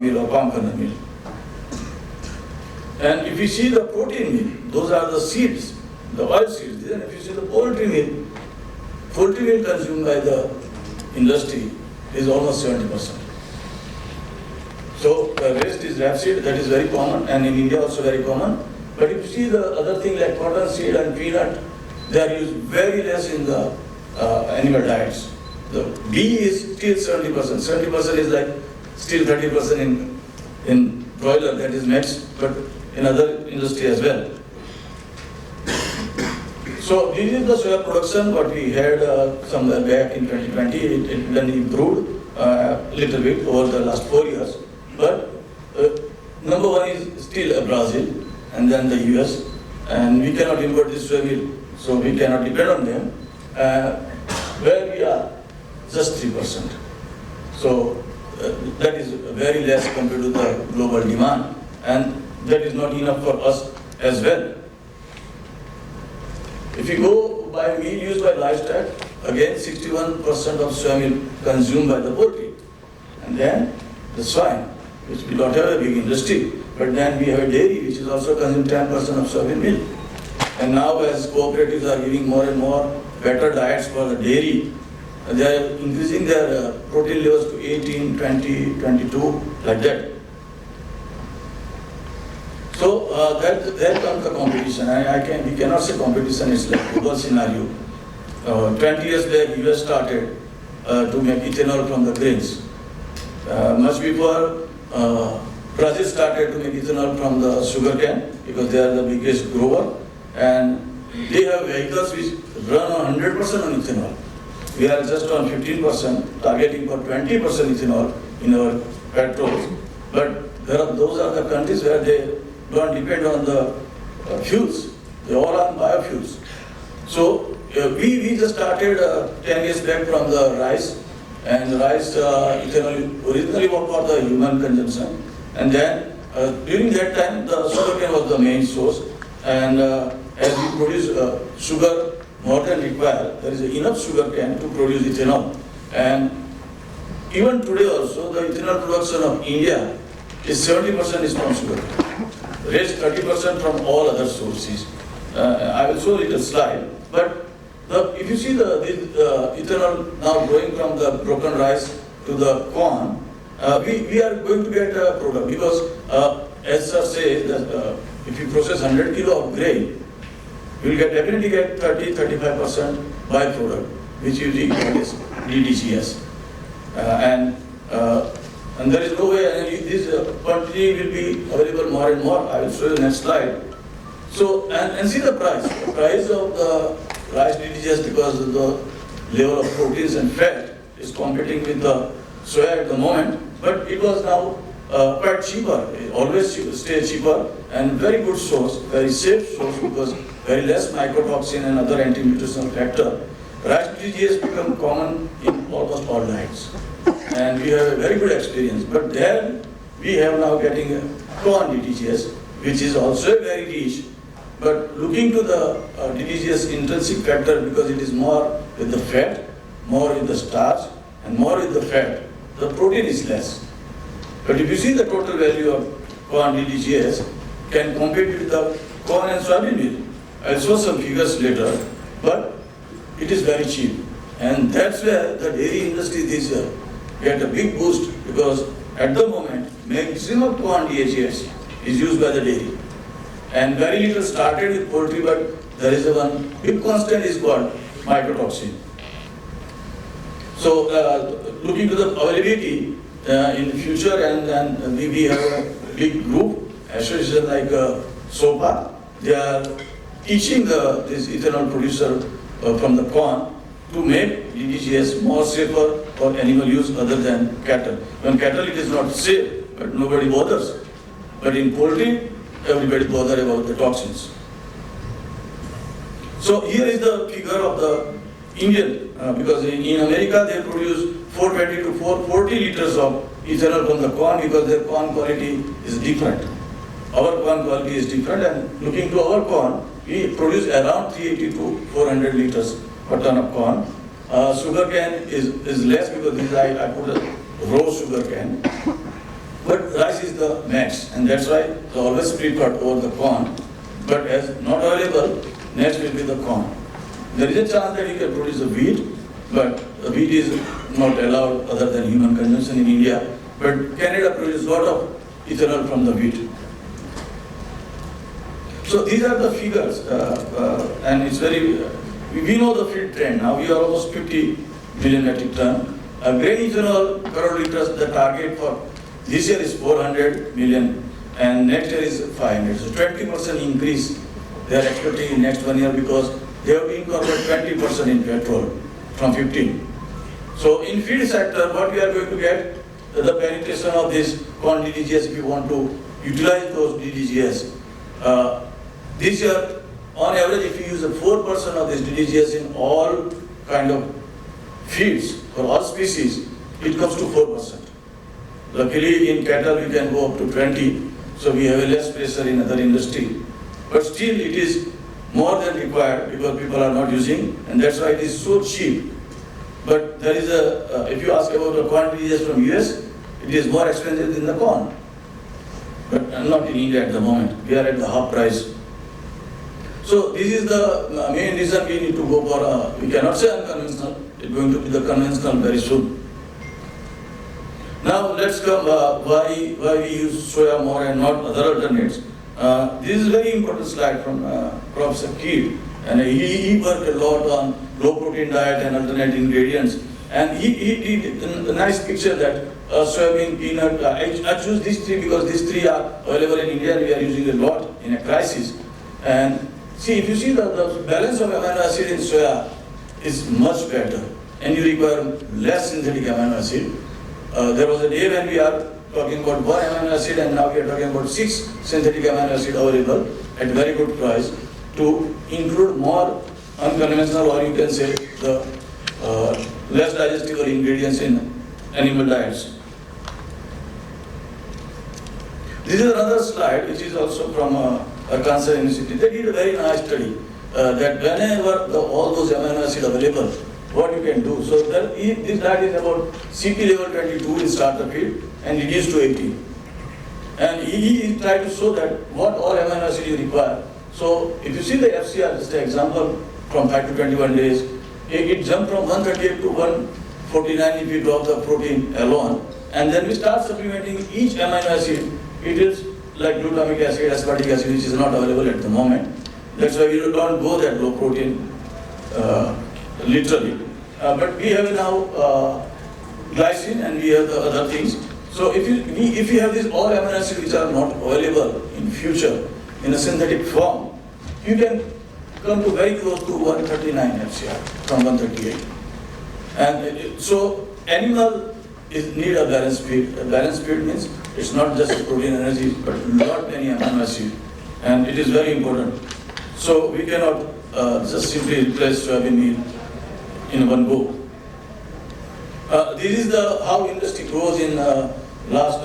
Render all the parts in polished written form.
meal or palm kernel meal. And if you see the protein meal, those are the seeds, the oil seeds. Then if you see the poultry meal consumed by the industry is almost 70%. So the rest is rapeseed, that is very common, and in India also very common. But if you see the other thing like cottonseed and peanut, they are used very less in the animal diets. The bee is still 70%. 70% is like still 30% in broiler, that is nets, but in other industry as well. So this is the soya production what we had somewhere back in 2020. It then improved a little bit over the last 4 years. But number one is still Brazil and then the US, and we cannot import this soya meal, so we cannot depend on them. Where we are, just 3%. So that is very less compared to the global demand, and that is not enough for us as well. If you go by meal used by livestock, again 61% of soya meal consumed by the poultry, and then the swine, which we don't have a big industry, but then we have a dairy which is also consuming 10% of soybean meal. And now as cooperatives are giving more and more better diets for the dairy, they are increasing their protein levels to 18, 20, 22, like that. So there comes the competition. We cannot say competition is like global scenario. 20 years back, US started to make ethanol from the grains. Much before, Brazil started to make ethanol from the sugarcane because they are the biggest grower, and they have vehicles which run on 100% on ethanol. We are just on 15%, targeting for 20% ethanol in our petrols. But those are the countries where they don't depend on the fuels. They all are biofuels. So we just started 10 years back from the rice, and rice ethanol originally was for the human consumption. And then during that time, the sugarcane was the main source. And as we produce sugar more than required, there is enough sugarcane to produce ethanol. And even today also, the ethanol production of India is 70% is from sugarcane. Rest 30% from all other sources. I will show you the slide. But if you see the ethanol now going from the broken rice to the corn, we are going to get a product because as sir says that if you process 100 kilo of grain, you will definitely get 30-35% byproduct, which usually is DDGS. And there is no way this quantity will be available more and more. I will show you the next slide. So, and see the price. The price of the rice DDGS, because of the level of proteins and fat, is competing with the soya at the moment, but it was now quite cheaper. It always stay cheaper, and very good source, very safe source, because very less mycotoxin and other anti-nutritional factor. Rice DDGS become common in almost all diets, and we have a very good experience. But there we have now getting a corn DDGS, which is also very rich. But looking to the DDGS intrinsic factor, because it is more with the fat, more with the starch, and more with the fat, the protein is less. But if you see the total value of corn DDGS, can compete with the corn and soybean meal. I'll show some figures later, but it is very cheap. And that's where the dairy industry this year get a big boost, because at the moment, maximum corn DHS is used by the dairy. And very little started with poultry, but there is one big constant is called mycotoxin. So looking to the availability in the future, and we have a big group, association like SOPA. They are teaching this ethanol producer from the corn to make DDGS more safer for animal use other than cattle. When cattle it is not safe, but nobody bothers. But in poultry, everybody bothers about the toxins. So here is the figure of the Indian, because in America they produce 420 to 440 liters of ethanol from the corn, because their corn quality is different. Our corn quality is different, and looking to our corn, we produce around 380 to 400 liters per ton of corn. Sugar cane is less, because this I put a raw sugar cane. But rice is the max, and that's why they always preferred over the corn. But as not available, next will be the corn. There is a chance that you can produce a wheat, but wheat is not allowed other than human consumption in India. But Canada produces a lot of ethanol from the wheat. So these are the figures, and it's very, we know the feed trend. Now we are almost 50 million metric ton. Grain ethanol per liters, the target for this year is 400 million, and next year is 500. So 20% increase they are expecting in next 1 year, because they have incorporated 20% in petrol from 15. So in feed sector, what we are going to get, the penetration of this corn DDGS, if we want to utilize those DDGS. This year, on average, if you use 4% of this DDGS in all kind of feeds for all species, it comes to 4%. Luckily, in cattle, we can go up to 20, so we have a less pressure in other industry. But still, it is more than required because people are not using, and that's why it is so cheap. But there is if you ask about the corn DDGS from US, it is more expensive than the corn. But not in India at the moment. We are at the half price. So this is the main reason we need to go for, we cannot say unconventional, it's going to be the conventional very soon. Now let's come why we use soya more and not other alternates. This is a very important slide from Professor Keed, and he worked a lot on low protein diet and alternate ingredients. And he did a nice picture that soybean, peanut, I choose these three because these three are available in India and we are using a lot in a crisis. And see, if you see the balance of amino acid in soya is much better, and you require less synthetic amino acid. There was a day when we are talking about 1 amino acid, and now we are talking about 6 synthetic amino acid available at very good price to include more unconventional, or you can say the less digestible ingredients in animal diets. This is another slide which is also from Arkansas University. They did a very nice study that whenever all those amino acids available, what you can do. So this diet is about CP level 22 in starter feed and reduced to 18. And he tried to show that what all amino acids you require. So if you see the FCR, just an example, from 5 to 21 days, it jumped from 138 to 149 if you drop the protein alone. And then we start supplementing each amino acid. It is like glutamic acid, aspartic acid, which is not available at the moment. That's why we don't go that low protein, literally. But we have now glycine and we have the other things. So if you have these all amino acids which are not available in future in a synthetic form, you can come to very close to 139 FCR from 138. And so animal need a balanced feed. A balanced feed means it's not just protein energy, but lot many amino acids, and it is very important. So we cannot just simply replace soybean meal in one go. This is how industry grows in last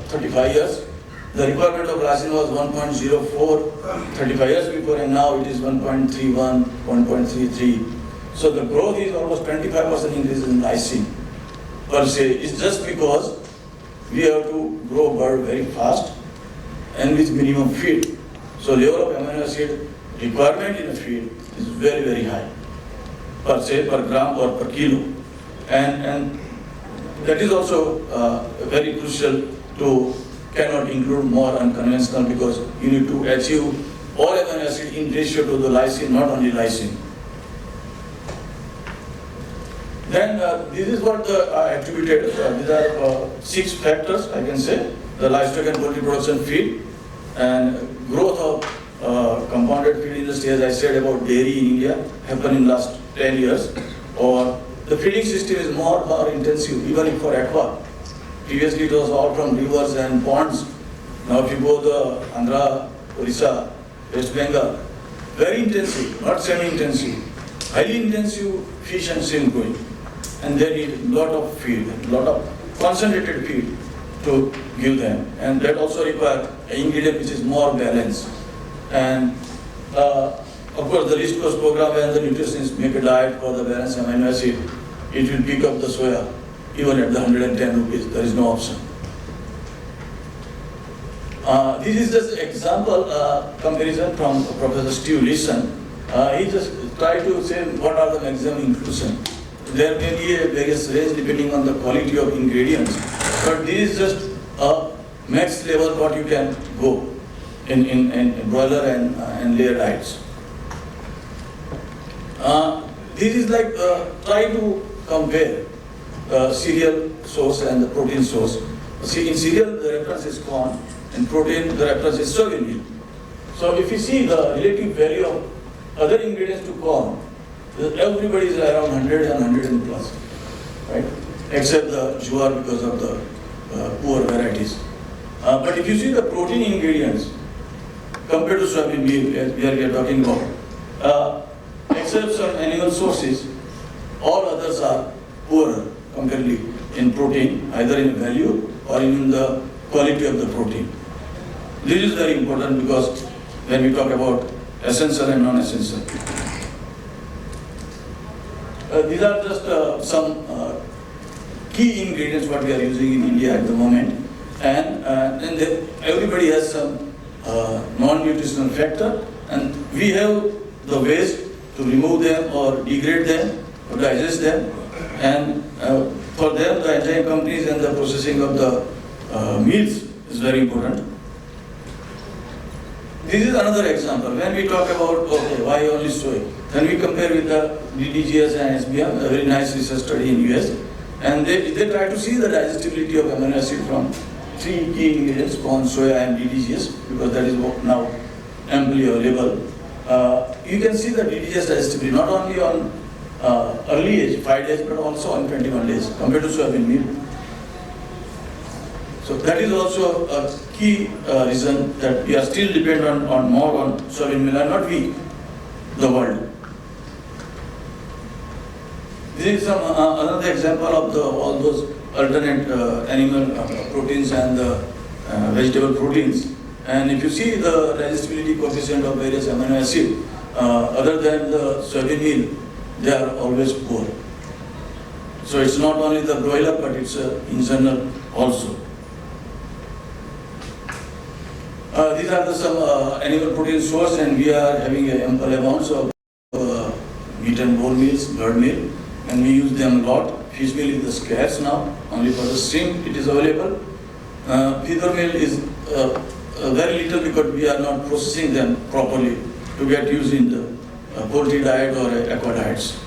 35 years. The requirement of lysine was 1.04 35 years before, and now it is 1.31, 1.33. So the growth is almost 25% increase in lysine per se. It's just because we have to grow bird very fast and with minimum feed. So level of amino acid requirement in a feed is very, very high per se, per gram or per kilo. And that is also very crucial to cannot include more unconventional, because you need to achieve all amino acid in ratio to the lysine, not only lysine. Then this is what I attributed. These are 6 factors, I can say. The livestock and poultry production feed, and growth of compounded feed industry, as I said about dairy in India, happened in last 10 years. Or the feeding system is more intensive, even for aqua. Previously it was all from rivers and ponds. Now if you go to Andhra, Orissa, West Bengal, very intensive, not semi-intensive, highly intensive fish and shrimp growing. And they need a lot of feed, a lot of concentrated feed to give them. And that also requires an ingredient which is more balanced. And of course the East Coast program and the nutritionists make a diet for the balanced amino acid. It will pick up the soya even at the 110 rupees. There is no option. This is just example comparison from Professor Steve Leeson. He just tried to say what are the maximum inclusion. There may be a various range depending on the quality of ingredients, but this is just a max level what you can go in broiler and layer diets. This is like try to compare cereal source and the protein source. See, in cereal the reference is corn, and protein the reference is soybean meal. So if you see the relative value of other ingredients to corn, everybody is around 100 and 100 and plus, right? Except the jowar because of the poor varieties. But if you see the protein ingredients compared to soybean meal, as we are talking about, except some animal sources, all others are poorer comparatively in protein, either in value or in the quality of the protein. This is very important because when we talk about essential and non-essential. These are just some key ingredients what we are using in India at the moment, and everybody has some non-nutritional factor, and we have the ways to remove them or degrade them or digest them, and for them the entire companies and the processing of the meals is very important. This is another example. When we talk about, okay, why only soy? Then we compare with the DDGS and SBM, a very nice research study in US, and they try to see the digestibility of amino acid from three key ingredients, corn, soya and DDGS, because that is now amply available. You can see the DDGS digestibility not only on early age, 5 days, but also on 21 days compared to soybean meal. So that is also a key reason that we are still dependent on more on soybean meal, and not we, the world. This is some another example of all those alternate animal proteins and vegetable proteins. And if you see the digestibility coefficient of various amino acids, other than the soybean meal, they are always poor. So it's not only the broiler, but it's in general also. These are some animal protein source, and we are having ample amounts of meat and bone meals, bird meal, and we use them a lot. Fish meal is scarce now, only for the shrimp it is available. Feeder meal is very little because we are not processing them properly to get used in the poultry diet or aqua diets.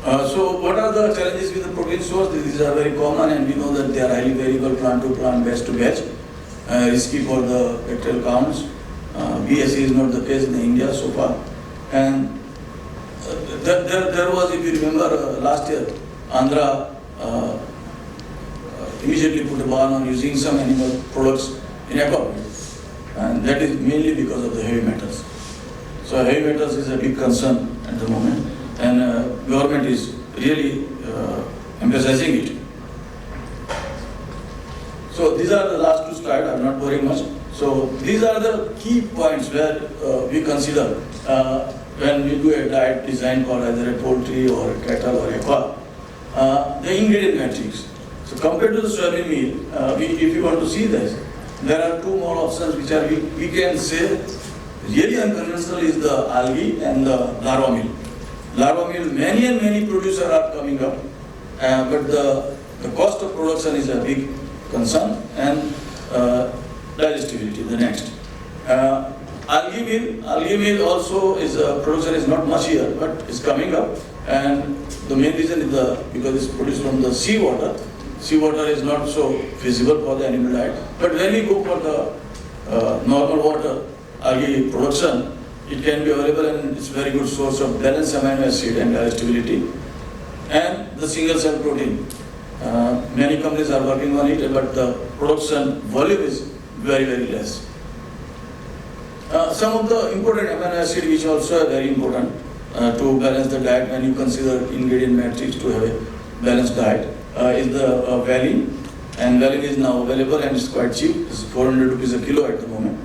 So what are the challenges with the protein source? These are very common, and we know that they are highly variable plant to plant, batch to batch, risky for the bacterial counts. BSE is not the case in India so far. And there was, if you remember, last year, Andhra immediately put a ban on using some animal products in aqua, and that is mainly because of the heavy metals. So heavy metals is a big concern at the moment, and government is really emphasizing it. So these are the last two slides. I'm not boring much. So these are the key points where we consider when we do a diet design for either a poultry or a cattle or aqua, the ingredient matrix. So compared to the soybean meal, if you want to see this, there are two more options which are we can say really unconventional is the algae and the larva meal. Larva meal, many and many producers are coming up, but the cost of production is a big concern, and digestibility, the next. Algae meal also is production is not much here, but it's coming up, and the main reason is because it's produced from the seawater. Seawater is not so feasible for the animal diet, but when we go for the normal water algae production, it can be available, and it's a very good source of balanced amino acid and digestibility. And the single cell protein. Many companies are working on it, but the production volume is very, very less. Some of the important amino acids which also are very important to balance the diet when you consider ingredient matrix to have a balanced diet is the valine, and valine is now available and it's quite cheap. It's 400 rupees a kilo at the moment.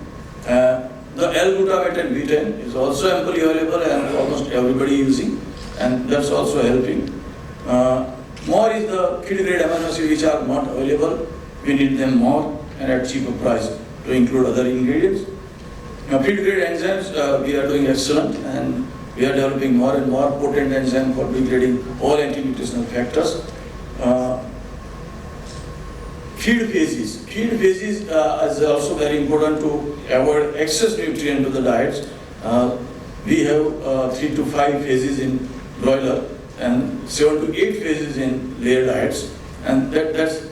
The L-glutamate and betaine is also amply available and almost everybody using, and that's also helping. More is the kid grade amino acids which are not available. We need them more. and at cheaper price to include other ingredients. Feed grade enzymes, we are doing excellent, and we are developing more and more potent enzyme for degrading all anti-nutritional factors. Feed phases. Feed phases is also very important to avoid excess nutrient to the diets. We have 3 to 5 phases in broiler and 7 to 8 phases in layer diets, and that's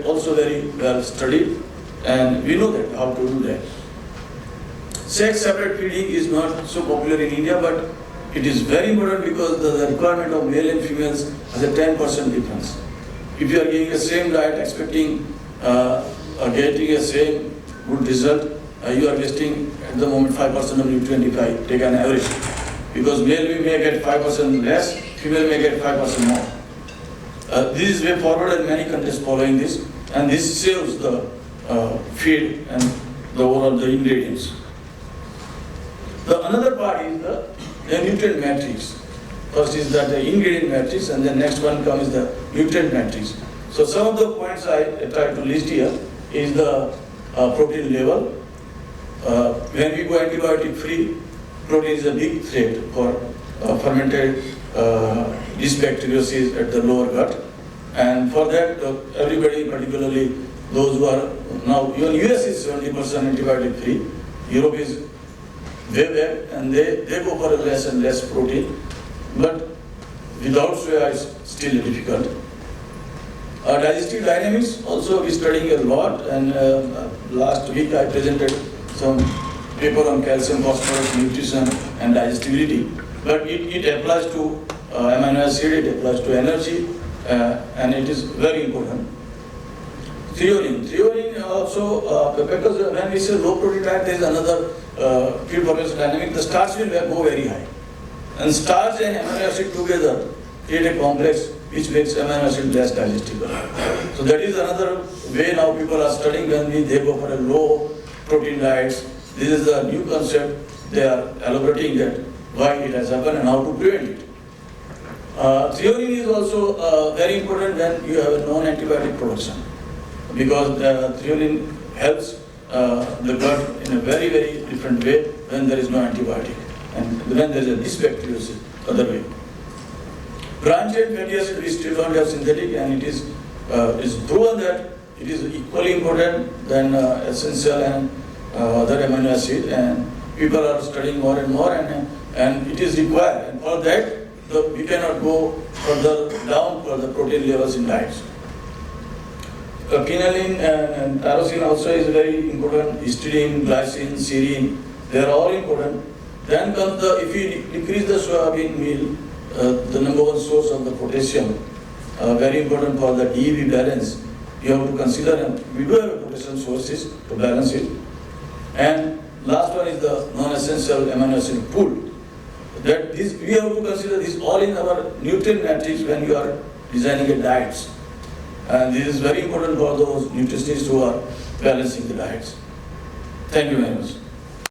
also very well studied, and we know that how to do that. Sex separate feeding is not so popular in India, but it is very important because the requirement of male and females has a 10% difference. If you are giving the same diet expecting getting a same good result, you are wasting at the moment 5% of nutrient if I take an average. Because male we may get 5% less, female may get 5% more. This is way forward and many countries following this, and this saves the feed and the overall the ingredients. The another part is the nutrient matrix. First is that the ingredient matrix, and the next one comes the nutrient matrix. So some of the points I tried to list here is the protein level. When we go antibiotic free, protein is a big threat for fermented dysbacteriosis at the lower gut. And for that, everybody, particularly those who are now, even US is 70% antibiotic free, Europe is way back, and they go for less and less protein. But without soya is still difficult. Digestive dynamics, also we studying a lot, and last week I presented some paper on calcium, phosphorus, nutrition and digestibility. But it applies to amino acid, it applies to energy, and it is very important. Threonine also, because when we say low protein diet, there is another feed formation dynamic, the starch will go very high. And starch and amino acid together create a complex which makes amino acid less digestible. So that is another way now people are studying when they go for a low protein diets. This is a new concept. They are elaborating that why it has happened and how to prevent it. Threonine is also very important when you have a non-antibiotic production, because threonine helps the gut in a very, very different way when there is no antibiotic and when there is a dysbacteriosis other way. Branch chain fatty acid we still don't have synthetic, and it is proven that it is equally important than essential and other amino acid, and people are studying more and more, and it is required, and for that we cannot go further down for the protein levels in diets. Quinoline and tyrosine also is very important. Histidine, glycine, serine, they are all important. Then comes if you decrease the soybean meal, the number one source of the potassium, very important for the DEV balance. You have to consider, and we do have potassium sources to balance it. And last one is the non-essential amino acid pool. That this, we have to consider this all in our nutrient matrix when you are designing a diets. And this is very important for those nutritionists who are balancing the diets. Thank you very much.